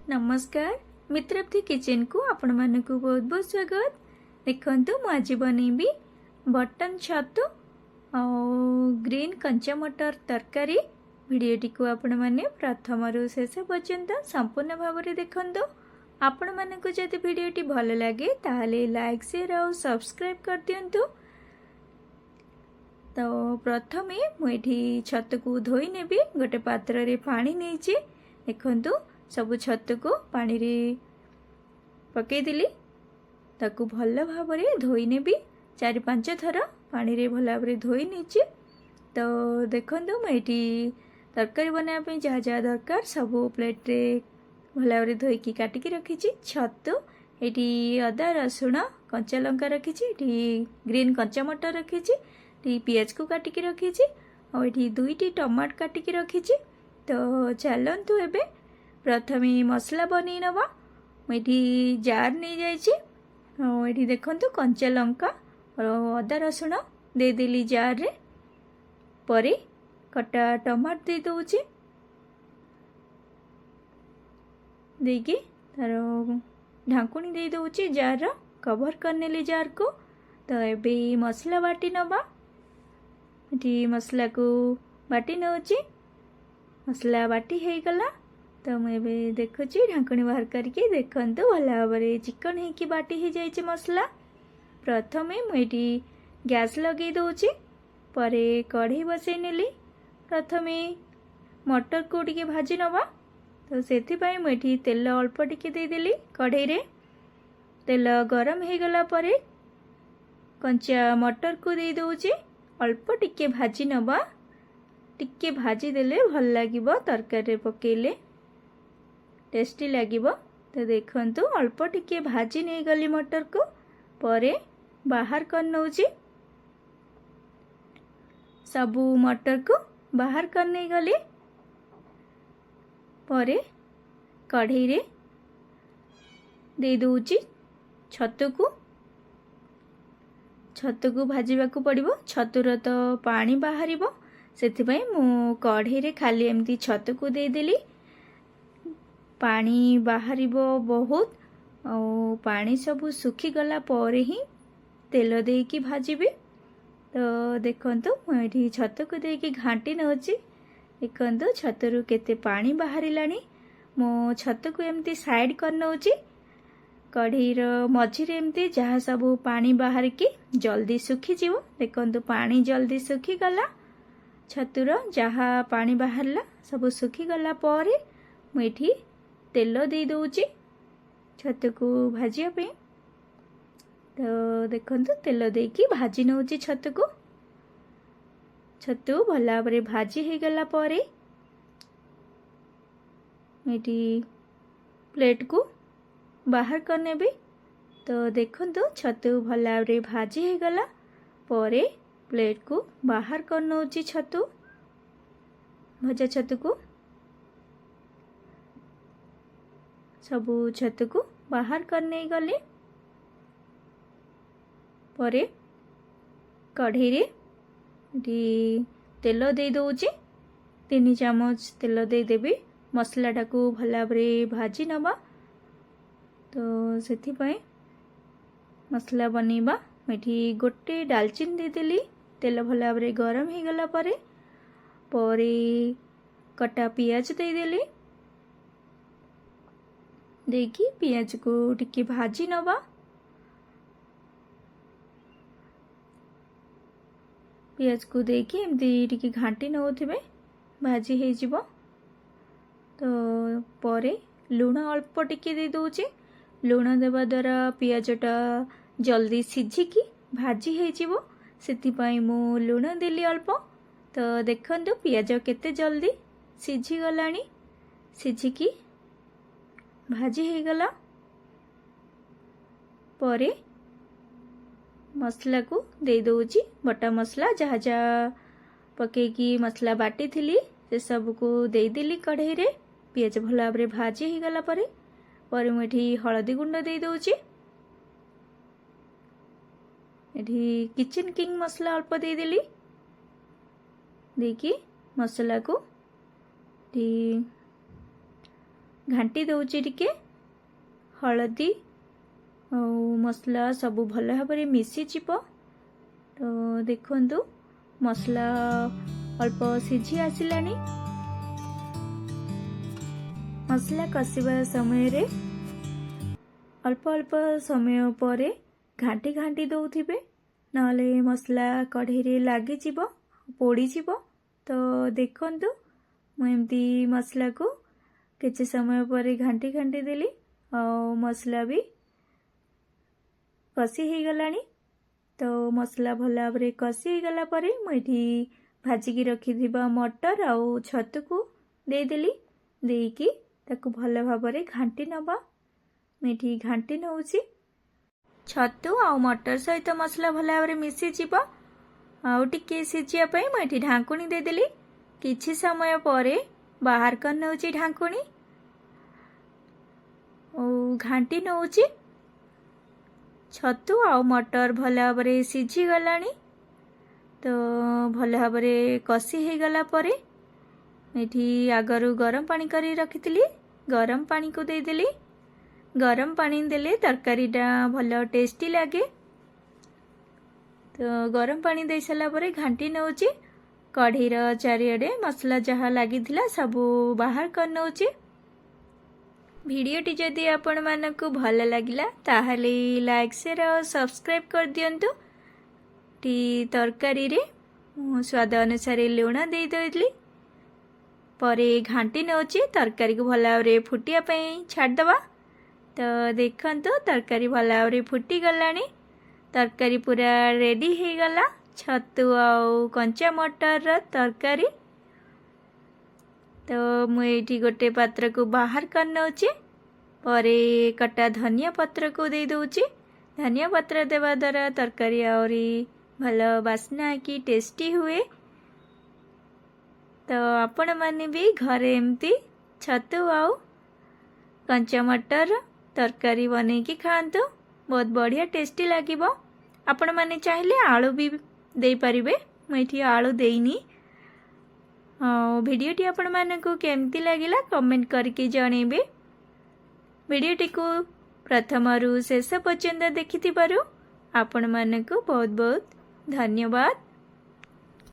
नमस्कार मित्रप्ति किचन को आपण मानक बहुत बहुत स्वागत। देखंतु मु आज बनैबी बटन छतु ग्रीन कंचा मटर तरकारी। भिडियोटी को आपण माने प्रथम रु शेष पर्यंत संपूर्ण भाव में देखंतु। आपण मानक जदि भिडियोटी भल लगे ताहले लाइक शेयर और सब्सक्राइब कर दियंतु। तो प्रथमे मुझे छतु को धोई नेबी। गोटे पात्र रे पानी नहीं देखंतु सबु छतु को पानी रे पकेदेली ताकू भल भाव में धोई नेबी। 4-5 थर पानी रे भल भाव में धोई नहीं। तो देखंतु मुझे तरकारी बनाया जहाँ जहाँ दरकार सबू प्लेट रे भल भाव में धोईकी काटिकी रखी। छतु ये अदा रसुण कंचा लंका रखी। ग्रीन कंचा मटर रखी। पियाज को काटिकी रखी और ये 2टी टमाटर काटिकी रखी। तो चलतु एबे प्रथमे मसला बनै नवा। मुझे जार नहीं जाइए। देखंतु कंचा लंका और अदा रसुण देदेली जार रे। परे कटा टमाटर दे दउची देकी तार ढांकुणी दे दउची जार कवर करनेली जार को। तो एबे मसला बाटी नवा। मसला को बाटी नउची। मसला बाटी हो गला। तो मुझे देखुची ढांकुणी बाहर करके देखंतु भल भाव में चिकन होगी बाटी हो जाइए मसला। प्रथमे मुझे गैस लगे दउची। परे कढ़ई बसई नेली। प्रथमे मटर को टिके भाजी नवा। तो से मुझे तेल अल्प टिके देदेली कढ़ई रे। तेल गरम हो गला परे कंचा मटर को दे दउची। अल्प टिके भाजी नवा। टिके भाजी देले भल लागिबो तरकारी पकेले टेस्टी लागिबो। तो देखंतु अल्प टिके भाजी नहीं गली मटर को। परे बाहर कर नउची। सबू मटर को बाहर कर नहीं गली। परे कढ़ई रे दे दउची छतु को भाजीबा को पड़िबो। छतुर तो पानी बाहरिबो सेथिपाई मु कढ़ई रे खाली एमती छतु को देदेली। पानी बाहरिबो बहुत और पानी सबू सुखी गला पर ही तेल देकी भाजीबी। तो देखंतु मुझे छतु को देकी घांटी नउची। देखंतु छतुरु केते पानी बाहरिलानी। मो छतु को एमती साइड कर नउची। कढ़ईर मझिरे एमती जहाँ सबू पानी बाहर की जल्दी सुखी जीवो। देखंतु पानी जल्दी सुखी गला। छतुर जहाँ पानी बाहरला सबू सुखी गला पर मुझे तेल दे दउची छतु को भाजिया पे। तो देखंतु तेल देकी भाजी नउची छतु को। छतु भल भाव में भाजी हो गला पर मुझे प्लेट को बाहर करने भी। तो देखंतु छतु भल भाव में भाजी हो गला पर प्लेट को बाहर कर नउची छतु भजा छतु को। सबू छतु को बाहर कर नहीं गले परे कढ़ई रे तेल दे दउची। 3 चामच तेल दे देबी। मसलाटा को भल भाव में भाजी नवा। तो सेथिपाई मसला बनैबा मुझे गोटे डालचीनी देदेली। तेल भल भाव में गरम हो गला परे कटा पियाज देदेली। देकी पियाज को टिके भाजी नवा। पियाज को देकी एमती टिके घांटी नउथिबे भाजी हो जिवो। तो परे लुण अल्प टिके दे दउची। लुण देवा द्वारा पियाजटा जल्दी सिझिकी भाजी हो जिवो। सेथिपाई मु लुण देली अल्प। तो देखंतु पियाज केते जल्दी सिझी गलानी। सिझिकी भाजी हो गला परे मसला को दे दउची। बटा मसला जहाँ जहाँ पकेकी मसला बाटी थिली से सब को दे देली कढ़ई रे। पियाज भल भाव में भाजी हो गला परे मुझे हलदी गुंड दे दउची। एठी किचन किंग मसला अल्प दे देली। देकी मसला को घाटी दौची टिके हलदी मसला सब भल भाव मिसीजिब। तो देखंतु मसला अल्प सिझी आसिलानी। मसला कषिबा समय रे अल्प अल्प समय पर घाटी घाटी दौथिबे, नहले मसला कढ़ई रे लागी जीवो, पोड़ी जीवो। तो देखंतु मु एमती मसला को किछि समय पर घाटी घाटी देली और मसला भी कषि हो गलानी। तो मसला भल भाव कषि हो गला परे मुझे भाजिकी रखिथिबा मटर आउ छतु को देदेली। देकी ताकू भल भाव घाटी नबा। मुझे घाटी नौची छतु आउ मटर सहित मसला भल भाव मिसी जीव। आउ टिके सिझिया पई मुझे ढांकुणी देदेली। किछि समय परे बाहर कर नौची ढांकुणी और घाटी नौची। छतु आउ मटर भल भाव सिझी गलानी। तो भल भाव कषि हो गला परे एठी आगरू गरम पानी करी रखिथिली, गरम पानी को देदेली। गरम पानी देले तरकारीटा भल टेस्टी लगे। तो गरम पानी दे सारा परे घाटी नौची। कढ़ईर चारिआडे मसला जहाँ लगी सबू बाहर कर नौची। भिडियोटी जदि आपण मानकु भल लगिला ताहले लाइक शेयर और सब्सक्राइब कर दियंतु। टी तरकारी रे स्वाद अनुसार लुण दे देली परे घाटी नौची। तरकारी को भल भाव फुटिया छाड़दबा। तो देखंतु तरकारी भल भाव फुटी गलानी। तरकारी पूरा रेडी हो गला। छतु आउ कंचा मटर तरकारी। तो मुझे गोटे पात्र को बाहर कर नौची। परे कटा धनिया पत्र को दे दूची। धनिया पत्र देवा द्वारा तरकारी आउरी भल बास्ना की टेस्टी हुए। तो आपण माने भी घरे एमती छतु आउ कंचा मटर तरकारी बने की खांतु, बहुत बढ़िया टेस्टी लागिबो। आपण माने चाहिले आलू भी दे परिबे, मुझे आलू देनी। भिडियोटी आपण मानकु केमती लागिला कमेंट करके जणेबे। भिडियोटी को प्रथमरु शेष पर्यंत देखिथिबारु आपण मानकु बहुत बहुत धन्यवाद।